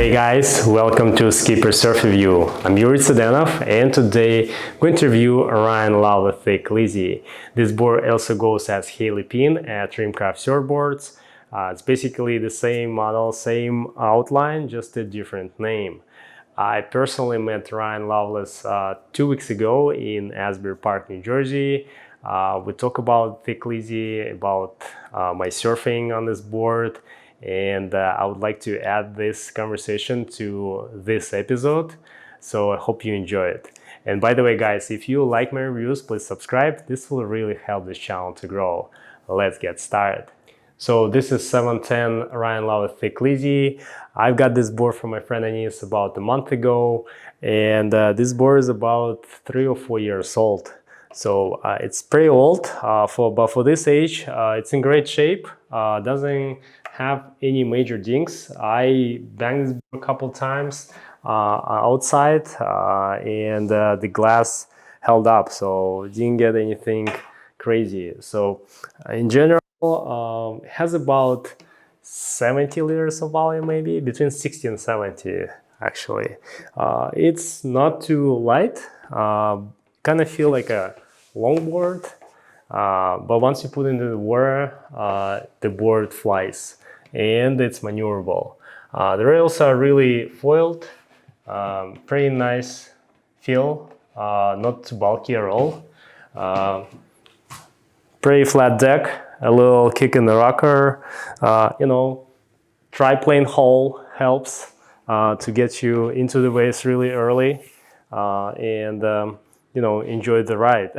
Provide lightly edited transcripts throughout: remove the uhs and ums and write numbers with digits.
Hey guys, welcome to Skipper Surf Review. I'm Yuri Tsedenov, and today I'm going to review Ryan Lovelace ThickLizzy. This board also goes as Haley Pin at Trimcraft Surfboards. It's basically the same model, same outline, just a different name. I personally met Ryan Lovelace 2 weeks ago in Asbury Park, New Jersey. We talked about ThickLizzy, about my surfing on this board, and I would like to add this conversation to this episode, so I hope you enjoy it. And by the way guys, if you like my reviews, please subscribe. This will really help this channel to grow. Let's get started. So this is 710 Ryan Lovelace ThickLizzy. I've got this board from my friend Ames about a month ago, and this board is about 3 or 4 years old. So it's pretty old, but for this age, it's in great shape. Doesn't have any major dinks. I banged this board a couple times outside, and the glass held up, so didn't get anything crazy. So in general, it has about 70 liters of volume, maybe between 60 and 70 actually. It's not too light, kind of feel like a longboard, but once you put it into the water, the board flies and it's maneuverable. The rails are really foiled, pretty nice feel, not too bulky at all. Pretty flat deck, a little kick in the rocker, triplane hull helps to get you into the waves really early, and enjoy the ride.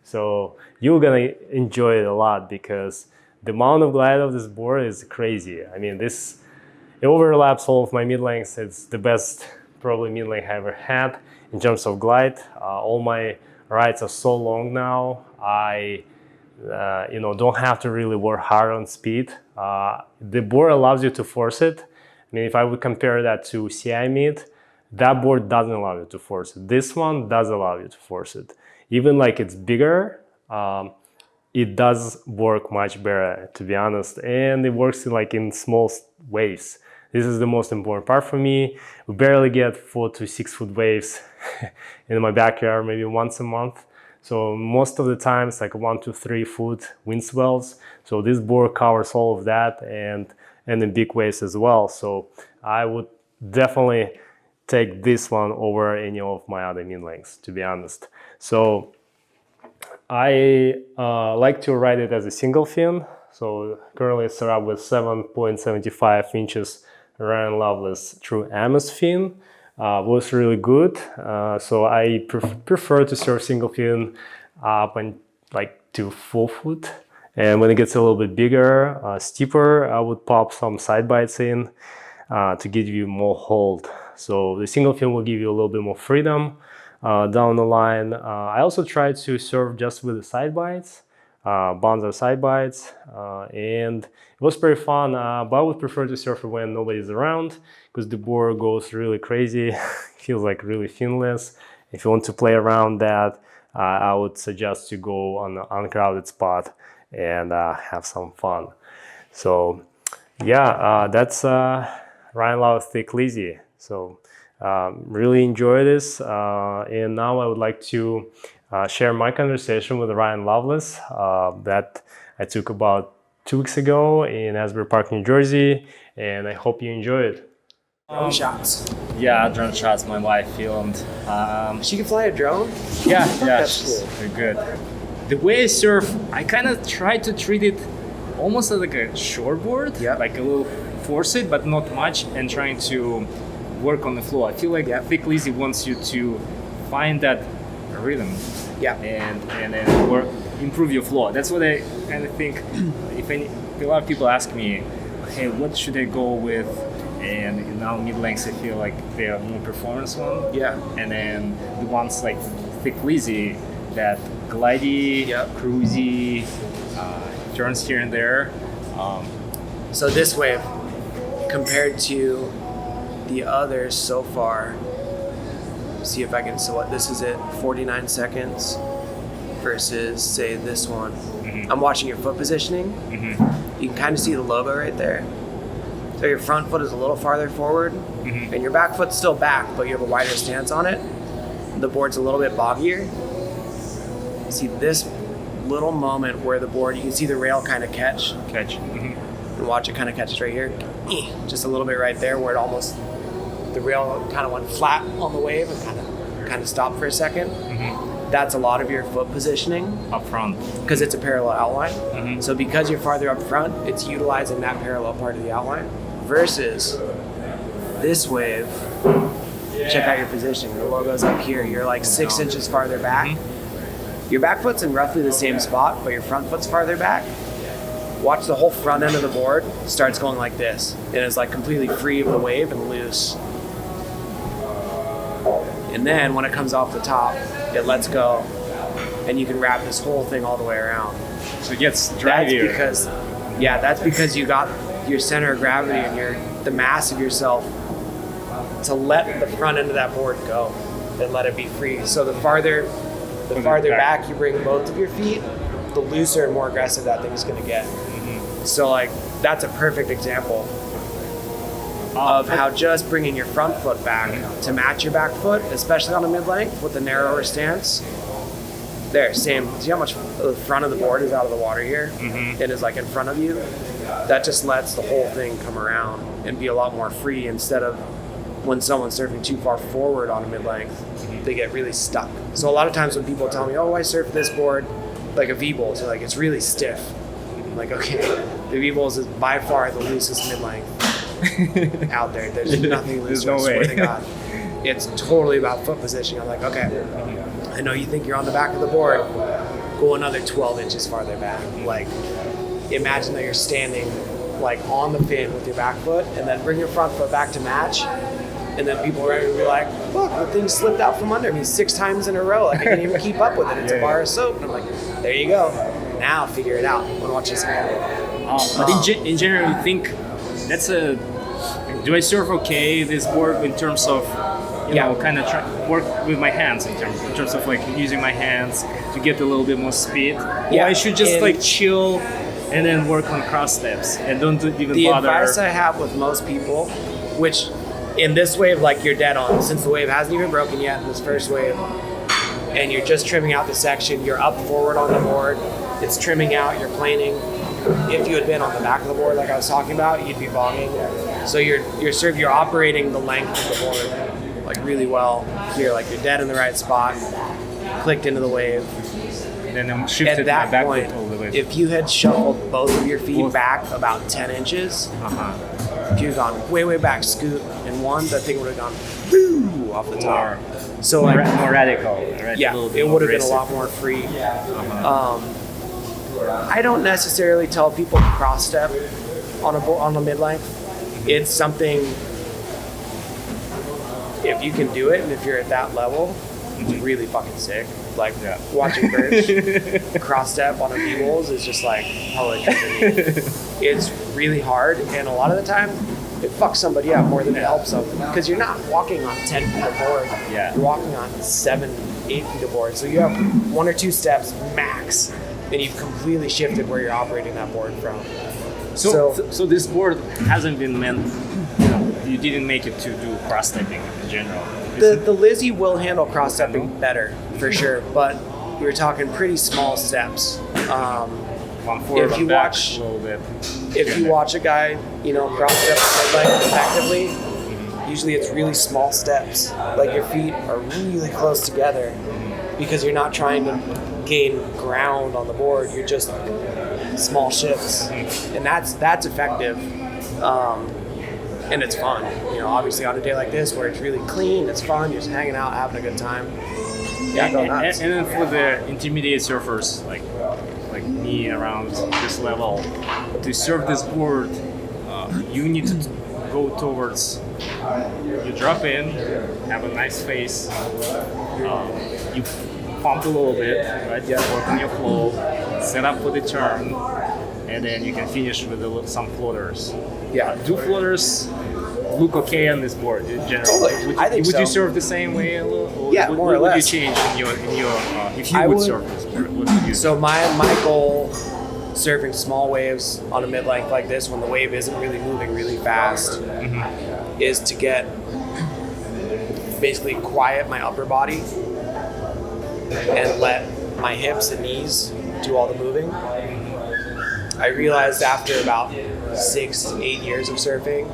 So you're gonna enjoy it a lot because the amount of glide of this board is crazy. I mean, it overlaps all of my mid-lengths. It's the best probably mid-length I ever had in terms of glide. All my rides are so long now. I don't have to really work hard on speed. The board allows you to force it. I mean, if I would compare that to CI mid, that board doesn't allow you to force it. This one does allow you to force it. Even like it's bigger, it does work much better, to be honest. And it works in small waves. This is the most important part for me. We barely get 4 to 6 foot waves in my backyard, maybe once a month. So most of the time it's like 1 to 3 foot windswells. So this board covers all of that, and the big waves as well. So I would definitely take this one over any of my other mid lengths, to be honest. So I like to ride it as a single fin. So currently it's set up with 7.75 inches Ryan Lovelace through Ames fin. Was really good. So I prefer to surf single fin up and to 4 foot. And when it gets a little bit bigger, steeper, I would pop some side bites in to give you more hold. So the single fin will give you a little bit more freedom down the line. I also try to surf just with the side bites, Bonzers side bites, and it was pretty fun, but I would prefer to surf when nobody's around because the board goes really crazy, feels like really finless. If you want to play around that, I would suggest to go on an uncrowded spot and have some fun. So yeah, that's Ryan Lovelace ThickLizzy. So really enjoy this, and now I would like to share my conversation with Ryan Lovelace that I took about 2 weeks ago in Asbury Park, New Jersey, and I hope you enjoy it. Drone shots. Yeah, drone shots. My wife filmed. She can fly a drone? Yeah, That's she's cool. very good. The way I surf, I kind of try to treat it almost like a shortboard, like a little force it, but not much, and trying to work on the flow. I feel like ThickLizzy wants you to find that rhythm, and then improve your flow. That's what I kind of think. A lot of people ask me, hey, what should I go with? And now mid-lengths, I feel like they are more performance one. Yeah. And then the ones like ThickLizzy, that glidey, cruisy, turns here and there. So this wave, compared to the others so far, see if I can, so what, this is it, 49 seconds versus, say, this one. I'm watching your foot positioning. You can kind of see the logo right there. So your front foot is a little farther forward, and your back foot's still back, but you have a wider stance on it. The board's a little bit boggier. See this little moment where the board, you can see the rail kind of catch. And watch it kind of catch right here. Just a little bit right there where it almost, the rail kind of went flat on the wave and kind of stopped for a second. That's a lot of your foot positioning. Up front. Because it's a parallel outline. So because you're farther up front, it's utilizing that parallel part of the outline. Versus this wave, check out your positioning. The logo's up here. You're like 6 inches farther back. Your back foot's in roughly the same spot, but your front foot's farther back. Watch the whole front end of the board starts going like this. And it's like completely free of the wave and loose. And then when it comes off the top, it lets go. And you can wrap this whole thing all the way around. So it gets driving. That's because you got your center of gravity and the mass of yourself to let the front end of that board go and let it be free. So the farther back you bring both of your feet, the looser and more aggressive that thing is going to get. So like that's a perfect example of how just bringing your front foot back to match your back foot, especially on a mid-length with a narrower stance. There, same. See how much the front of the board is out of the water here? It is like in front of you. That just lets the whole thing come around and be a lot more free instead of when someone's surfing too far forward on a mid-length, they get really stuck. So a lot of times when people tell me, oh, I surf this board like a V-Bowl, so like it's really stiff. I'm like, okay, the V-Bowls is by far the loosest mid-length out there. There's nothing loose. There's no way. I swear to God. It's totally about foot positioning. I'm like, okay, I know you think you're on the back of the board. Go another 12 inches farther back. Like, imagine that you're standing like on the fin with your back foot, and then bring your front foot back to match. And then people are going to be like, look, the thing slipped out from under me 6 times in a row. Like, I can't even keep up with it. It's a bar of soap. And I'm like, there you go. Now figure it out. I want to watch this again. But in general, you think that's do I surf okay this board in terms of, you know, kind of work with my hands in terms of like using my hands to get a little bit more speed? Or I should just like chill and then work on cross steps and don't even the bother. The advice I have with most people, which in this wave, like you're dead on, since the wave hasn't even broken yet in this first wave, and you're just trimming out the section, you're up forward on the board, it's trimming out, you're planing. If you had been on the back of the board like I was talking about, you'd be bogging. So you're operating the length of the board like really well here, like you're dead in the right spot, clicked into the wave. And then I'm shifted at that my back point, foot all the way. if you had shuffled both of your feet back about 10 inches, if you'd gone way back, scoot, and one, that thing would have gone woo, off the top. So more, like more radical, right? Yeah, it would have been a lot more free. I don't necessarily tell people to cross step on a mid-length. It's something, if you can do it and if you're at that level, it's really fucking sick. Like watching birds cross step on a V-Bowls is just like holy shit. It's really hard, and a lot of the time it fucks somebody up more than it helps them, because you're not walking on 10 feet of board. You're walking on 7, 8 feet of board. So you have 1 or 2 steps max, and you've completely shifted where you're operating that board from. So this board hasn't been meant, you know, you didn't make it to do cross stepping in general. The Lizzy will handle cross stepping better for sure, but we're talking pretty small steps. One forward, if you back watch a little bit. If you watch a guy, you know, cross step mid-length effectively, usually it's really small steps. Like your feet are really close together because you're not trying to gain ground on the board. You're just small shifts, and that's effective. And it's fun. You know, obviously on a day like this where it's really clean, it's fun, you're just hanging out, having a good time. Yeah, go nuts. And then for the intermediate surfers like me around this level, to surf this board, you need to go towards, you drop in, have a nice face, you pump a little bit, right? Work on your flow, set up for the turn, and then you can finish with some floaters. Do floaters look okay on this board in general? Totally. I think would so. You surf the same way a little? Or more or less. What would you change in your if you would surf this board? What would you do? So my goal surfing small waves on a mid-length like this when the wave isn't really moving really fast is to get basically quiet my upper body and let my hips and knees do all the moving. I realized after about 6 to 8 years of surfing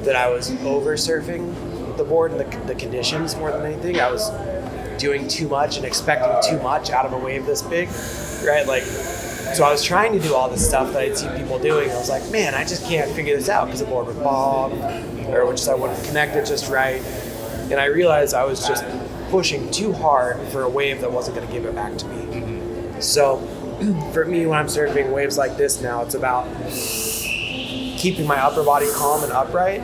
that I was over surfing the board and the conditions more than anything. I was doing too much and expecting too much out of a wave this big, right? Like, so I was trying to do all this stuff that I'd see people doing. I was like, man, I just can't figure this out because the board would bog or I wouldn't connect it just right. And I realized I was just pushing too hard for a wave that wasn't going to give it back to me. So for me, when I'm surfing waves like this now, it's about keeping my upper body calm and upright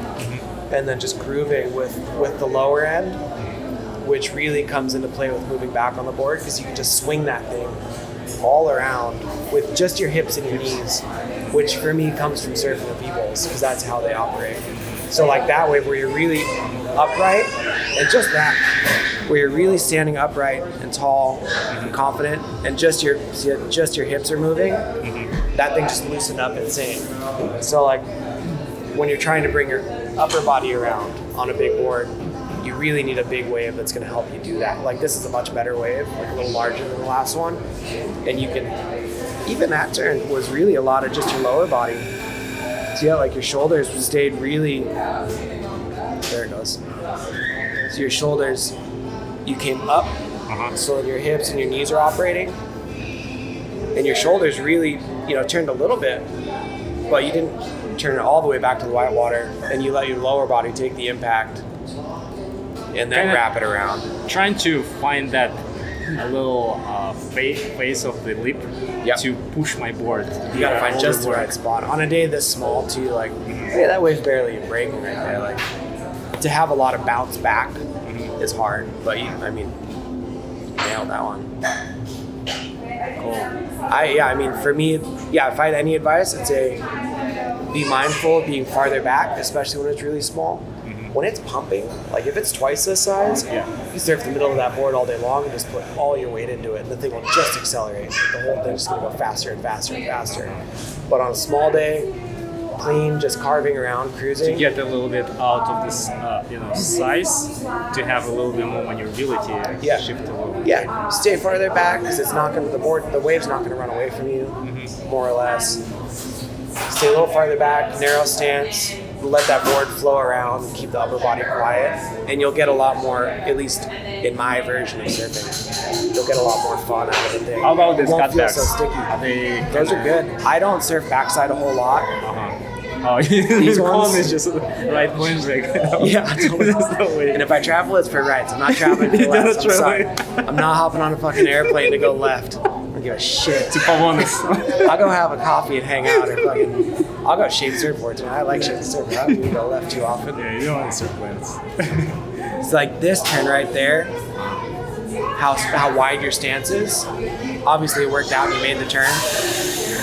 and then just grooving with the lower end, which really comes into play with moving back on the board because you can just swing that thing all around with just your hips and your knees, which for me comes from surfing the V-bowls because that's how they operate. So like that wave where you're really upright and just that, where you're really standing upright and tall and confident and just your hips are moving, that thing just loosened up insane. So like when you're trying to bring your upper body around on a big board, you really need a big wave that's going to help you do that. Like this is a much better wave, like a little larger than the last one. And you can, even that turn was really a lot of just your lower body. So yeah, like your shoulders stayed really, there it goes. So your shoulders, you came up, so your hips and your knees are operating. And your shoulders really, turned a little bit, but you didn't turn it all the way back to the white water. And you let your lower body take the impact and then wrap it around. Trying to find that a little face of the lip to push my board. You gotta find just the right spot. On a day this small too, like, hey, that wave's barely breaking right there. Like, to have a lot of bounce back is hard, but you nailed that one. Cool. For me, if I had any advice, I'd say be mindful of being farther back, especially when it's really small. When it's pumping, like if it's twice this size, you surf the middle of that board all day long and just put all your weight into it and the thing will just accelerate. The whole thing's just gonna go faster and faster and faster. But on a small day, clean, just carving around, cruising. To get a little bit out of this, size, to have a little bit more maneuverability, shift a little bit. Yeah, stay farther back because it's not gonna, the wave's not gonna run away from you, more or less. Stay a little farther back, narrow stance. Let that board flow around and keep the upper body quiet, and you'll get a lot more, at least in my version of surfing, you'll get a lot more fun out of the thing. How about this cutbacks? It won't feel so sticky. Those are good. I don't surf backside a whole lot. Oh, these ones is just right point break. Yeah, totally. And if I travel, it's for rights. I'm not traveling for lefts. I'm sorry. I'm not hopping on a fucking airplane to go left. I don't give a shit. I'll go have a coffee and hang out, or fucking. I'll go shape surfboards. I like shaping surfboards. I don't need to go left too often. Yeah, you don't want to surf planes. It's like this turn right there. How wide your stance is. Obviously, it worked out and you made the turn.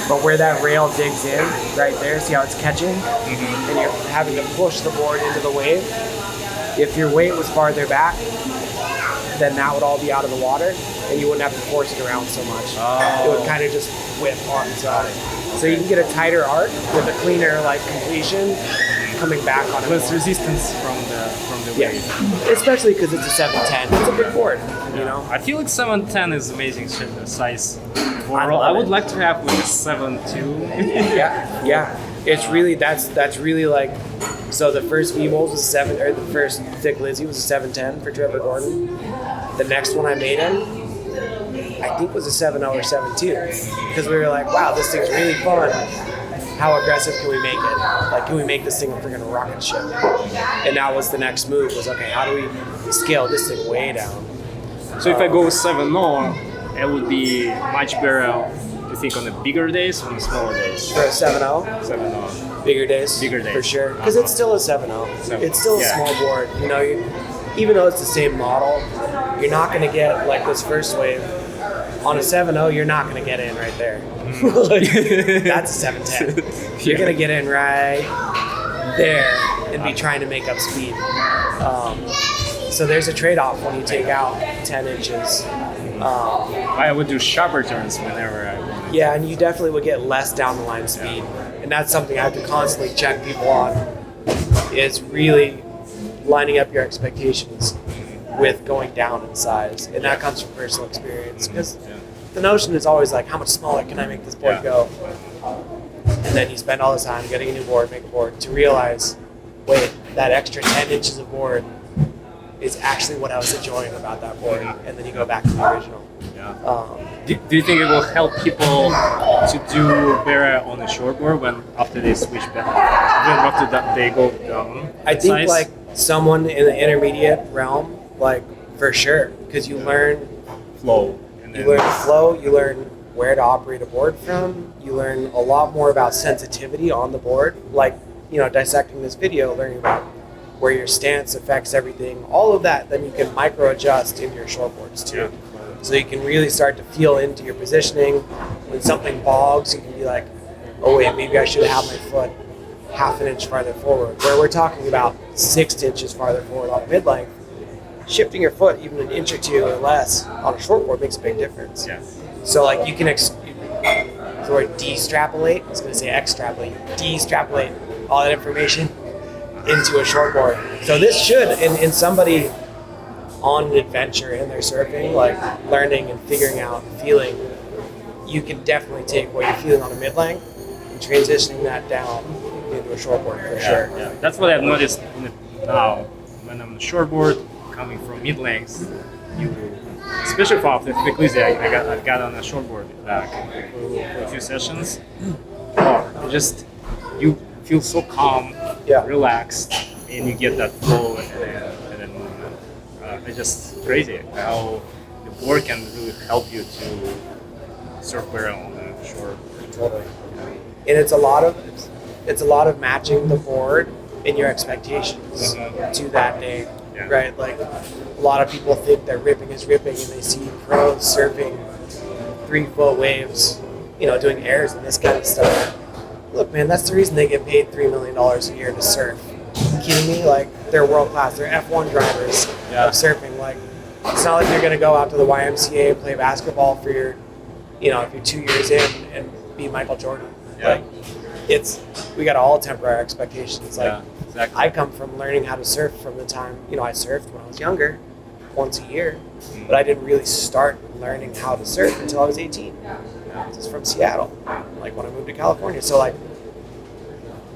But where that rail digs in, right there, see how it's catching? And you're having to push the board into the wave. If your weight was farther back, then that would all be out of the water, and you wouldn't have to force it around so much. It would kind of just whip on its own. So you can get a tighter arc with a cleaner completion coming back on it. Less resistance from the wave. Especially because it's a 710. It's a big board, I feel like 710 is amazing size. I would like to have like a 7.2. Yeah. It's really that's really like. So the first V-Bowls was the first ThickLizzy was a 710 for Trevor Gordon. The next one I made him, I think was a 7.0 or 7.2, because we were like, wow, this thing's really fun. How aggressive can we make it? Like, can we make this thing a freaking rocket ship? And that was the next move. Was okay, how do we scale this thing way down? So if I go 7.0, it would be much better. You think on the bigger days or on the smaller days? For a 7.0? 7.0. Bigger days? Bigger days. For sure. Because it's still a 7.0. It's still a small board. Even though it's the same model, you're not going to get, like this first wave, on a 7.0, you're not going to get in right there. That's a 7.10. You're going to get in right there and be trying to make up speed. So there's a trade-off when you take out 10 inches. I would do sharper turns whenever I want. Yeah, and you definitely would get less down the line speed. And that's something I have to constantly check people on, is really lining up your expectations with going down in size. And that comes from personal experience. Because the notion is always like, how much smaller can I make this board go? And then you spend all this time getting a new board, make a board, to realize, wait, that extra 10 inches of board is actually what I was enjoying about that board. And then you go back to the original. Do you think it will help people to do better on the shortboard when after they switch back? When after that they go down? I think like someone in the intermediate realm, like for sure, because you learn flow. You learn the flow, you learn where to operate a board from, you learn a lot more about sensitivity on the board, like, you know, dissecting this video, learning about where your stance affects everything, all of that, then you can micro adjust in your shortboards too. So you can really start to feel into your positioning. When something bogs, you can be like, oh wait, maybe I should have my foot half an inch farther forward. Where we're talking about 6 inches farther forward on mid-length, shifting your foot even an inch or two or less on a shortboard makes a big difference. So like you can the word de-strapolate, I was going to say extrapolate, de-strapolate all that information into a shortboard. So this should, in somebody on an adventure in their surfing, like learning and figuring out, feeling, you can definitely take what you're feeling on a mid-length and transitioning that down into a shortboard for sure. That's what I've noticed now when I'm on the shortboard, coming from mid-lengths, especially for the ThickLizzy, I got on a shortboard back for a few sessions. You feel so calm, relaxed, and you get that flow and then movement. It's just crazy how the board can really help you to surf better on the shore. Totally. And it's a lot of matching the board and your expectations to that day. Right, like a lot of people think that ripping is ripping, and they see pros surfing 3-foot waves, you know, doing airs and this kind of stuff. Look, man, that's the reason they get paid $3 million a year to surf. Are you kidding me? Like, they're world class. They're F1 drivers of surfing. Like, it's not like you're gonna go out to the YMCA and play basketball for your, you know, if you're 2 years in and be Michael Jordan. Like, we got all temper our expectations. Like. Exactly. I come from learning how to surf from the time, you know, I surfed when I was younger, once a year, but I didn't really start learning how to surf until I was 18. I was from Seattle, like when I moved to California. So like,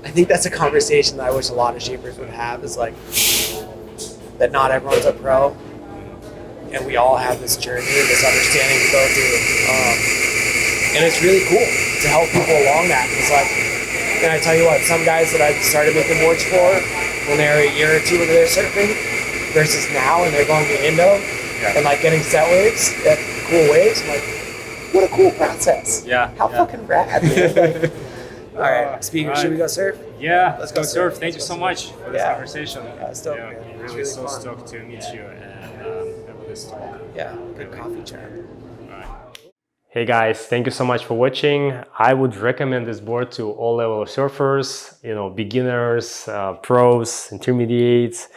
I think that's a conversation that I wish a lot of shapers would have, is like, that not everyone's a pro, and we all have this journey and this understanding to go through. And it's really cool to help people along that. It's like, and I tell you what, some guys that I started making boards for when they were a year or two into their surfing versus now, and they're going to Indo and like getting set waves, cool waves, I'm like, what a cool process. How fucking rad, man. Like, all right, speaking, should we go surf? Let's go surf. Thank you so much for this conversation. Stoked, man. Really so stoked to meet you and have this talk. Good coffee chat. Hey guys, thank you so much for watching. I would recommend this board to all level of surfers, you know, beginners, pros, intermediates.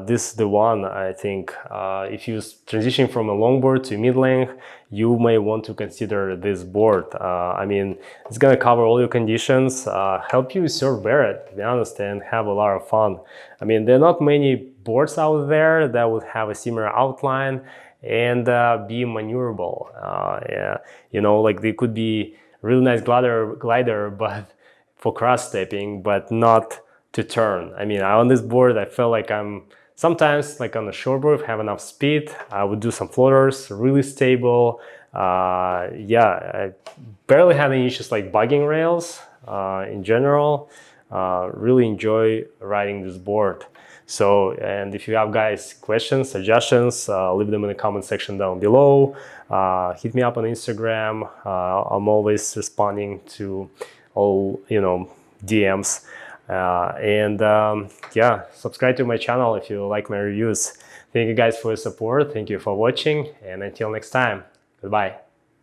This is the one, I think. If you transition from a longboard to mid-length, you may want to consider this board. I mean, it's gonna cover all your conditions, help you surf better, to be honest, and have a lot of fun. I mean, there are not many boards out there that would have a similar outline and be maneuverable. You know, like they could be really nice glider, but for cross stepping, but not to turn. I mean, on this board, I felt like I'm sometimes like on a shortboard, have enough speed. I would do some floaters, really stable. I barely had any issues like bugging rails in general. Really enjoy riding this board. So, and if you have guys questions, suggestions, leave them in the comment section down below. Hit me up on Instagram. I'm always responding to all, you know, DMs. Subscribe to my channel if you like my reviews. Thank you guys for your support. Thank you for watching, and until next time, goodbye.